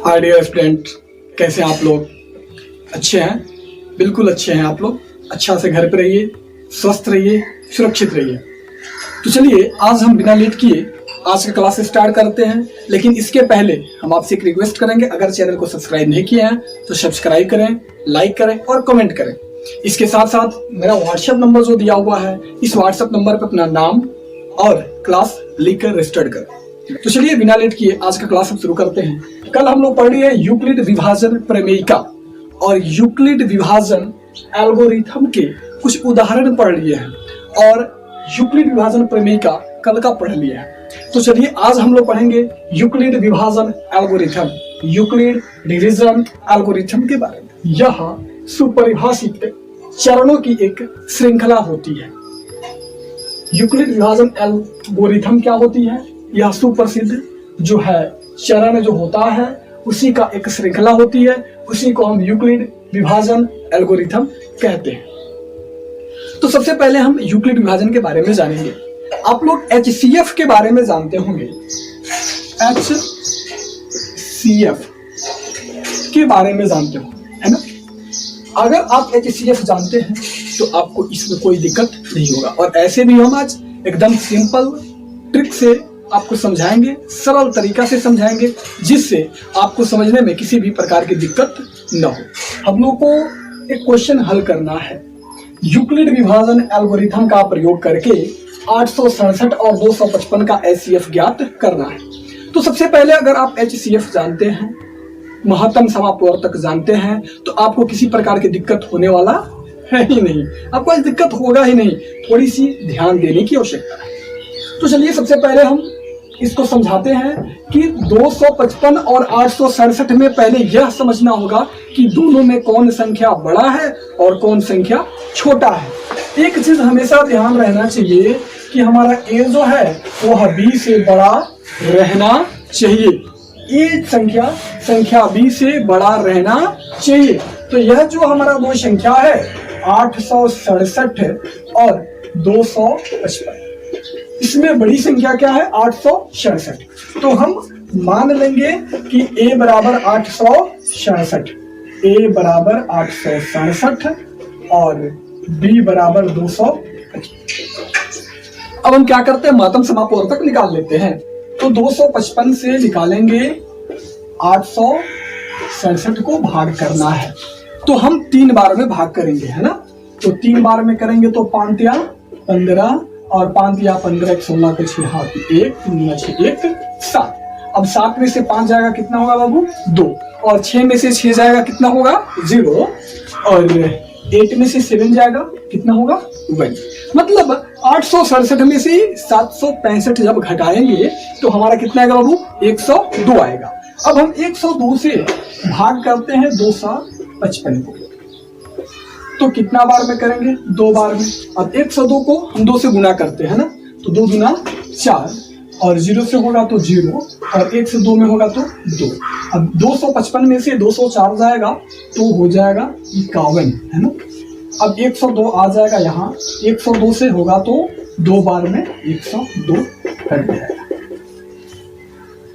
Hi dear student, कैसे हैं आप लोग? अच्छे हैं? बिल्कुल अच्छे हैं आप लोग। अच्छा से घर पे रहिए, स्वस्थ रहिए, सुरक्षित रहिए। तो चलिए आज हम बिना लेट किए आज का क्लास स्टार्ट करते हैं। लेकिन इसके पहले हम आपसे एक रिक्वेस्ट करेंगे, अगर चैनल को सब्सक्राइब नहीं किया है तो सब्सक्राइब करें, लाइक करें और कमेंट करें। इसके साथ साथ मेरा व्हाट्सएप नंबर जो दिया हुआ है, इस व्हाट्सएप नंबर पर अपना नाम और क्लास लिखकर रजिस्टर्ड करें। तो चलिए बिना लेट किए आज का क्लास हम शुरू करते हैं। कल हम लोग पढ़ लिए यूक्लिड विभाजन प्रमेयिका और यूक्लिड विभाजन एल्गोरिथम के कुछ उदाहरण पढ़ लिए हैं और यूक्लिड विभाजन प्रमेयिका कल का पढ़ लिया है। तो चलिए आज हम लोग पढ़ेंगे यूक्लिड विभाजन एल्गोरिथम, यूक्लिड डिवीजन एल्गोरिथम के बारे में। यह सुपरिभाषित चरणों की एक श्रृंखला होती है। यूक्लिड विभाजन एल्गोरिथम क्या होती है? यह सुप्रसिद्ध जो है चरण जो होता है उसी का एक श्रृंखला होती है, उसी को हम यूक्लिड विभाजन एल्गोरिथम कहते हैं। तो सबसे पहले हम यूक्लिड विभाजन के बारे में जानेंगे। आप लोग HCF के बारे में जानते होंगे। HCF के बारे में जानते हो, है ना? अगर आप HCF जानते हैं तो आपको इसमें कोई दिक्कत नहीं होगा। और ऐसे भी हम आज एकदम सिंपल ट्रिक से आपको समझाएंगे, सरल तरीका से समझाएंगे, जिससे आपको समझने में किसी भी प्रकार की दिक्कत न हो। हम लोग को एक क्वेश्चन हल करना है। यूक्लिड विभाजन एल्गोरिथम का प्रयोग करके 867 और 255 का HCF ज्ञात करना है। तो सबसे पहले अगर आप HCF जानते हैं, महत्तम समापवर्तक जानते हैं, तो आपको किसी प्रकार की दिक्कत होने वाला है ही नहीं। आपको ऐसी दिक्कत होगा ही नहीं। थोड़ी सी ध्यान देने की आवश्यकता है। तो चलिए सबसे पहले हम इसको समझाते हैं कि 255 और 867 में पहले यह समझना होगा कि दोनों में कौन संख्या बड़ा है और कौन संख्या छोटा है। एक चीज हमेशा ध्यान रहना चाहिए कि हमारा A जो है वह B से बड़ा रहना चाहिए। ये संख्या B से बड़ा रहना चाहिए। तो यह जो हमारा दो संख्या है 867 और 255, इसमें बड़ी संख्या क्या है? 867। तो हम मान लेंगे कि A बराबर 867, A बराबर 867 और B बराबर 255। अब हम क्या करते हैं? महत्तम समापवर्तक निकाल लेते हैं। तो 255 से निकालेंगे 867 को भाग करना है। तो हम 3 बार में भाग करेंगे, है ना? तो 3 बार में करेंगे तो 5 या 15 और 5 या 15 16 के 6 हाथ 1 3 6 1 7। अब 7 में से 5 जाएगा कितना होगा बाबू? 2। और 6 में से 6 जाएगा कितना होगा? 0। और 8 में से 7 जाएगा कितना होगा? 1। मतलब 867 में से 765 जब घटाएंगे तो हमारा कितना आएगा बाबू? 102 आएगा। अब हम 102 से भाग करते हैं 255 को, तो कितना बार में करेंगे? 2 बार में। अब 102 को हम 2 से गुना करते हैं ना, तो 2 दूना 4 और 0 से होगा तो 0 और 1 से 2 में होगा तो 2। अब 255 में से 204 जाएगा तो हो जाएगा 51, है ना? अब 102 आ जाएगा यहाँ, 102 से होगा तो 2 बार में 102 कट जाएगा।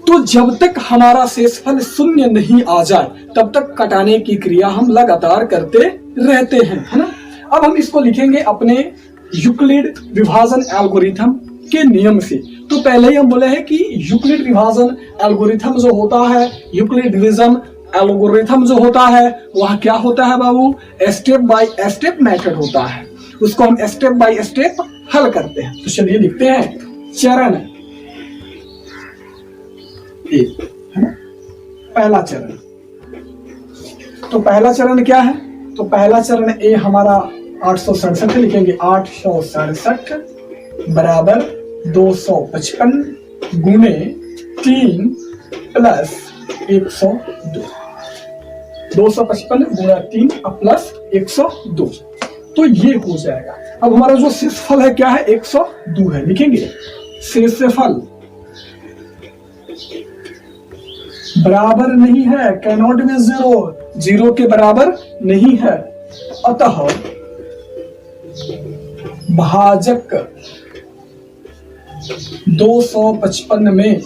तो जब तक हमारा शेषफल 0 नहीं आ जाए तब तक कटाने की क्रिया हम लगातार करते रहते हैं, है ना? अब हम इसको लिखेंगे अपने यूक्लिड विभाजन एल्गोरिथम के नियम से। तो पहले ही हम बोले हैं कि यूक्लिड विभाजन एल्गोरिथम जो होता है, यूक्लिड डिवीजन एल्गोरिथम जो होता है, वह क्या होता है बाबू? स्टेप बाय स्टेप मेथड होता है। उसको हम स्टेप बाय स्टेप हल करते हैं। तो चलिए लिखते हैं चरण एक, है ना? पहला चरण। तो पहला चरण क्या है? तो पहला चरण ए हमारा 867 लिखेंगे। 867 बराबर 255 गुणे 3 प्लस 102। 255 गुणा 3 प्लस 102, तो ये हो जाएगा। अब हमारा जो शेषफल है क्या है? 102 है। लिखेंगे शेषफल बराबर नहीं है, कैनॉट में 0 के बराबर नहीं है। अतः भाजक 255 में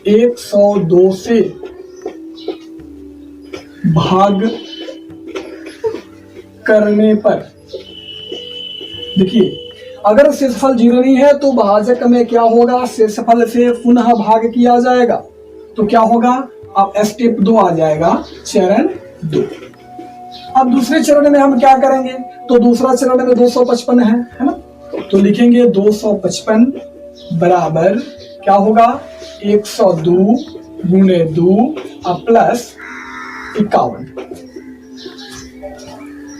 102 से भाग करने पर, देखिए अगर शेषफल 0 नहीं है तो भाजक में क्या होगा, शेषफल से पुनः भाग किया जाएगा। तो क्या होगा, अब स्टेप 2 आ जाएगा, चरण 2। अब दूसरे चरण में हम क्या करेंगे, तो दूसरा चरण में 255 है ना, तो लिखेंगे 255 बराबर क्या होगा, 102 गुणे 2 प्लस 51।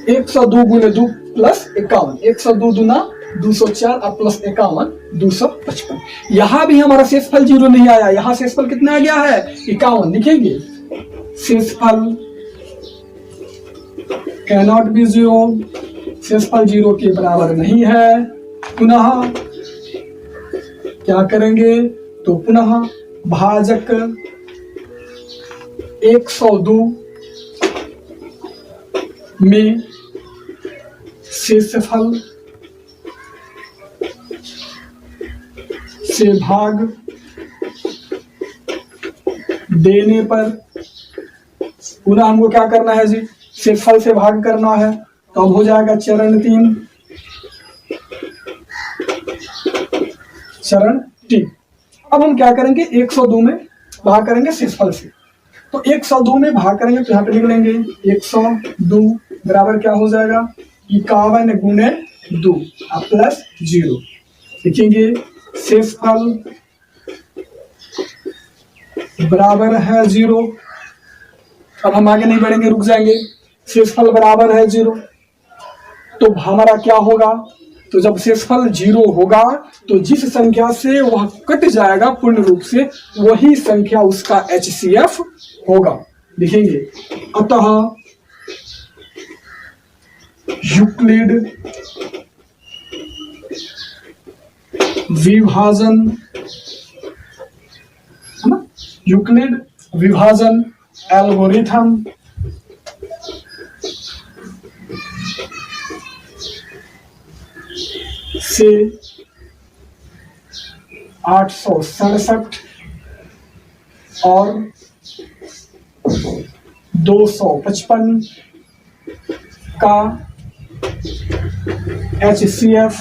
102 गुणे 2 प्लस 51, 102 दूना 204 और प्लस 51 255। यहां भी हमारा शेषफल 0 नहीं आया, यहां शेषफल कितना आ गया है, 51। लिखेंगे शेषफल कैनॉट बी 0, शेषफल 0 के बराबर नहीं है। पुनः क्या करेंगे, तो पुनः भाजक 102 में शेषफल से भाग देने पर, पुनः हमको क्या करना है जी, शेषफल से भाग करना है, तो अब हो जाएगा चरण 3। चरण 3 अब हम क्या करेंगे, 102 में भाग करेंगे शेषफल से, तो 102 में भाग करेंगे तो यहाँ पे लिख लेंगे 102 बराबर क्या हो जाएगा, 51 गुणे 2 प्लस 0। लिखेंगे शेषफल बराबर है 0। अब हम आगे नहीं बढ़ेंगे, रुक जाएंगे। शेषफल बराबर है 0, तो हमारा क्या होगा, तो जब शेषफल 0 होगा तो जिस संख्या से वह कट जाएगा पूर्ण रूप से, वही संख्या उसका HCF होगा। लिखेंगे अतः यूक्लिड विभाजन, है ना, यूक्लिड विभाजन एल्गोरिथम से 867 और 255 का HCF,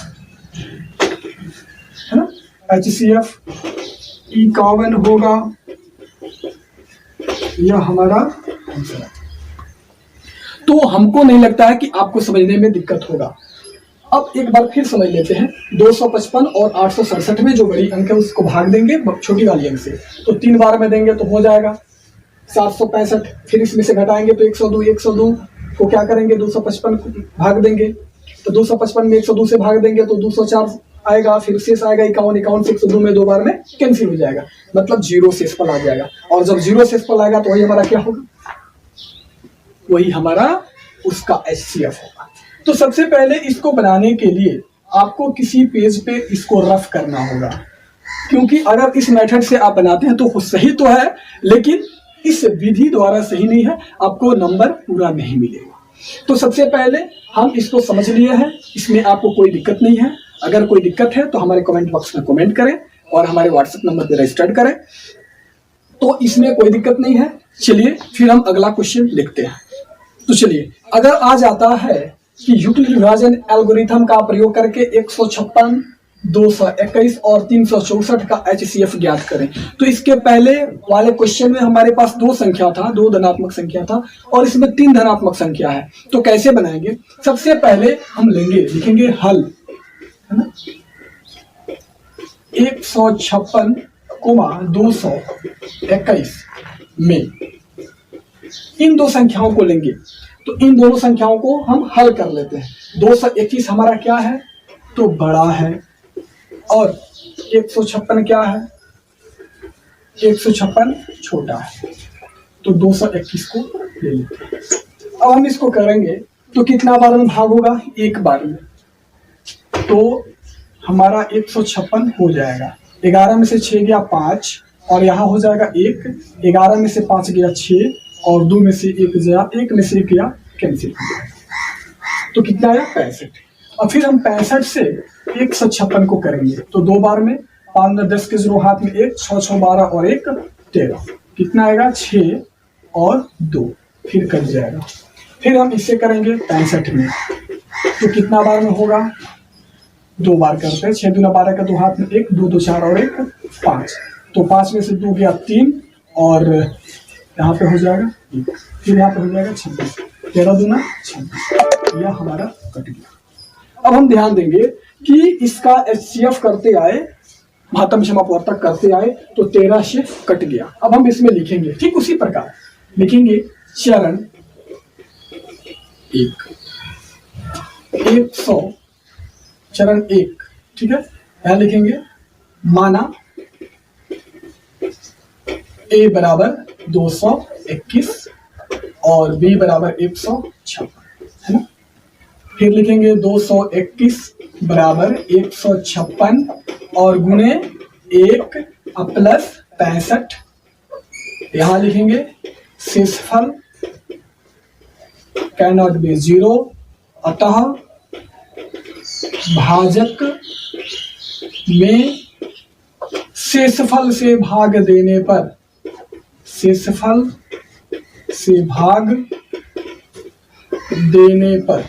है ना, HCF 51 होगा। यह हमारा आंसर है। तो हमको नहीं लगता है कि आपको समझने में दिक्कत होगा। अब एक बार फिर समझ लेते हैं। 255 और 867 में जो बड़ी अंक है उसको भाग देंगे छोटी वाली अंक से, तो 3 बार में देंगे तो हो जाएगा 765। फिर इसमें से घटाएंगे तो 102 को क्या करेंगे, 255 को भाग देंगे, तो 255 में 102 से भाग देंगे तो 204 आएगा। फिर शेष आएगा 51 से 102 में 2 बार में कैंसिल हो जाएगा, मतलब 0 शेषफल आ जाएगा। और जब 0 शेषफल आएगा तो वही हमारा क्या होगा, वही हमारा उसका HCF होगा। तो सबसे पहले इसको बनाने के लिए आपको किसी पेज पे इसको रफ करना होगा, क्योंकि अगर इस मेथड से आप बनाते हैं तो सही तो है, लेकिन इस विधि द्वारा सही नहीं है, आपको नंबर पूरा नहीं मिलेगा। तो सबसे पहले हम इसको समझ लिए हैं, इसमें आपको कोई दिक्कत नहीं है। अगर कोई दिक्कत है तो हमारे कमेंट बॉक्स में कमेंट करें और हमारे व्हाट्सएप नंबर पर रजिस्टर करें, तो इसमें कोई दिक्कत नहीं है। चलिए फिर हम अगला क्वेश्चन लिखते हैं। तो चलिए, अगर आ जाता है कि यूक्लिड विभाजन एल्गोरिथम का प्रयोग करके 156, 221 और 364 का HCF ज्ञात करें, तो इसके पहले वाले क्वेश्चन में हमारे पास 2 संख्या था, 2 धनात्मक संख्या था और इसमें 3 धनात्मक संख्या है। तो कैसे बनाएंगे, सबसे पहले हम लिखेंगे हल, है ना, 156, 221 में इन 2 संख्याओं को लेंगे, तो इन दोनों संख्याओं को हम हल कर लेते हैं। 221 हमारा क्या है, तो बड़ा है, और 156 क्या है, 156 छोटा है, तो 221 को ले लेते हैं। अब हम इसको करेंगे तो कितना बार में भाग होगा, 1 बार में, तो हमारा 156 हो जाएगा। 11 में से 6 गया 5 और यहाँ हो जाएगा 1, 11 में से 5 गया 6 और 2 में से 1 गया, 1 में से 1 गया, कैंसिल हो जाएगा। तो कितना आया, 65। और फिर हम 65 से 156 को करेंगे, तो 2 बार में 5 में 10 के 0 हाथ में 1, 6 6 12 और 1 13, कितना आएगा 6 और 2, फिर कट जाएगा। फिर हम इससे करेंगे 65 में, तो कितना बार में होगा, 2 बार करते हैं। 6 दूना 12 का 2 हाथ में 1, 2 2 4 और 1 5, तो 5 में से 2 गया 3 और यहाँ पे हो जाएगा 1, फिर यहाँ पे हो जाएगा 26, 13 दूना 26, यह हमारा कट गया। अब हम ध्यान देंगे कि इसका HCF करते आए, महत्तम क्षमापवर्तक करते आए, तो 13 से कट गया। अब हम इसमें लिखेंगे ठीक उसी प्रकार, लिखेंगे चरण 1, 100, चरण 1, ठीक है। यहाँ लिखेंगे माना A बराबर 221 और B बराबर 156, है ना। फिर लिखेंगे 221 बराबर 156 और गुणे 1 प्लस 65। यहाँ लिखेंगे शेषफल कैनॉट बी 0, अतः भाजक में शेषफल से भाग देने पर, शेषफल से भाग देने पर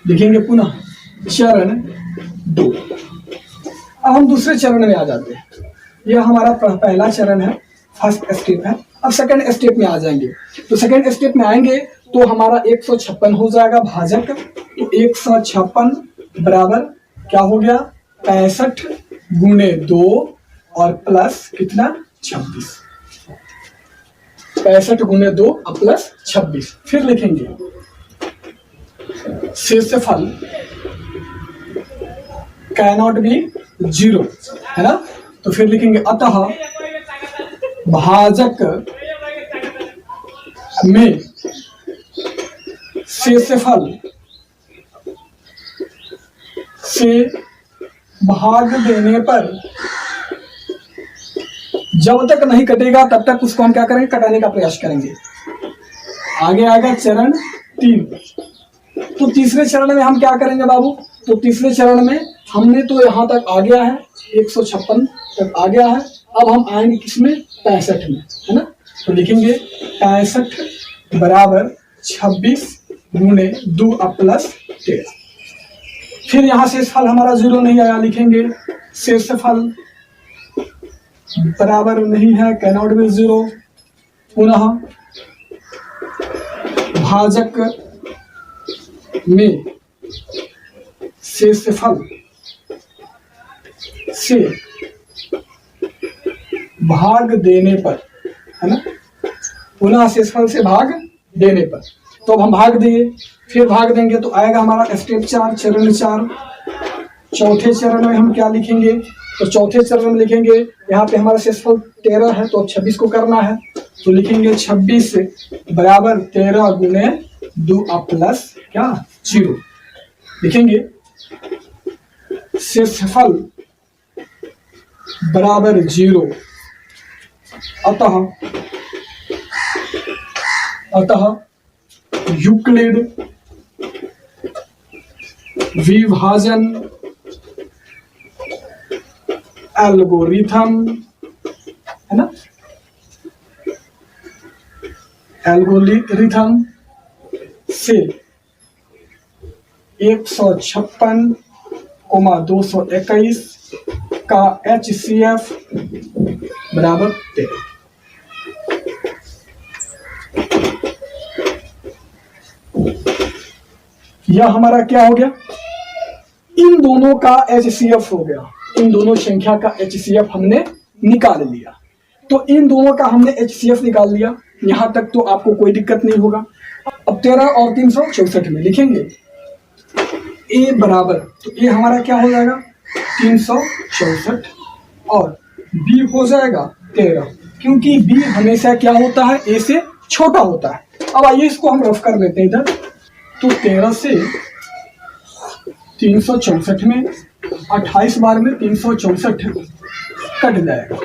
लिखेंगे पुनः चरण 2। अब हम दूसरे चरण में आ जाते हैं। यह हमारा पहला चरण है, फर्स्ट स्टेप है। अब सेकंड स्टेप में आ जाएंगे, तो सेकंड स्टेप में आएंगे तो हमारा 156 हो जाएगा भाजक, तो 156 बराबर क्या हो गया 65 गुणे 2 और प्लस कितना 26, 65 गुणे 2 और प्लस 26। फिर लिखेंगे शेषफल कैनॉट बी 0, है ना। तो फिर लिखेंगे अतः भाजक में शेषफल से भाग देने पर, जब तक नहीं कटेगा तब तक उसको हम क्या करेंगे, कटाने का प्रयास करेंगे। आगे आएगा चरण 3, तो तीसरे चरण में हम क्या करेंगे बाबू, तो तीसरे चरण में हमने तो यहाँ तक आ गया है, 156 तक आ गया है। अब हम आएंगे किसमें 65 में, है ना। तो लिखेंगे 65 बराबर 26 गुणे 2 प्लस 13। फिर यहाँ शेषफल हमारा 0 नहीं आया, लिखेंगे शेषफल बराबर नहीं है कैनॉट बी 0, पुनः भाजक में शेषफल से भाग देने पर, है ना, पुनः शेषफल से भाग देने पर। तो अब हम भाग दिए, फिर भाग देंगे तो आएगा हमारा स्टेप 4, चरण 4। चौथे चरण में हम क्या लिखेंगे, तो चौथे चरण में लिखेंगे, यहाँ पे हमारा शेषफल 13 है तो 26 को करना है, तो लिखेंगे 26 बराबर 13 गुणे 2 प्लस क्या 0। लिखेंगे शेषफल बराबर 0, अतः यूक्लिड विभाजन एल्गोरिथम, है ना, एल्गोरिथम से 156,221 का HCF बराबर 13। यह हमारा क्या हो गया, इन दोनों का HCF हो गया, इन दोनों संख्या का HCF हमने निकाल लिया। तो इन दोनों का हमने HCF निकाल लिया, यहां तक तो आपको कोई दिक्कत नहीं होगा। अब 13 और 364 में लिखेंगे A बराबर, तो A हमारा क्या हो जाएगा 364 और B हो जाएगा 13, क्योंकि B हमेशा क्या होता है A से छोटा होता है। अब आइए इसको हम रफ कर लेते हैं इधर, तो 13 से 364 में 28 बार में 364 कट जाएगा,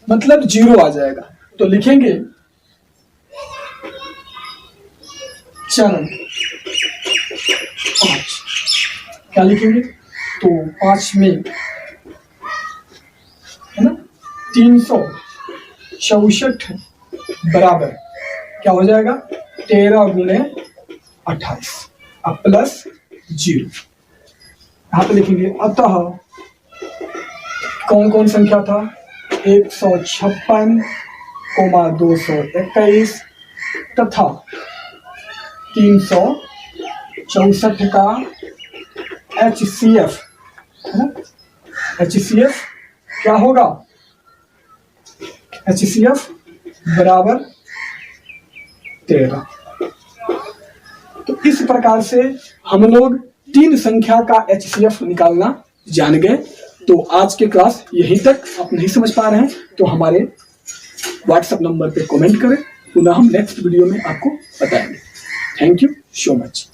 मतलब 0 आ जाएगा। तो लिखेंगे चरण 5, क्या लिखेंगे, तो 5 में, है ना, 364 64 बराबर क्या हो जाएगा 13 गुणे 28 अब प्लस 0 यहां पे लिखेंगे। अतः कौन कौन संख्या था 156, 221 तथा 364 का HCF है ना। HCF क्या होगा HCF बराबर 13। तो इस प्रकार से हम लोग 3 संख्या का HCF निकालना जान गए। तो आज के क्लास यहीं तक। आप नहीं समझ पा रहे हैं तो हमारे व्हाट्सएप नंबर पे कमेंट करें, पुनः हम नेक्स्ट वीडियो में आपको बताएंगे। Thank you so much.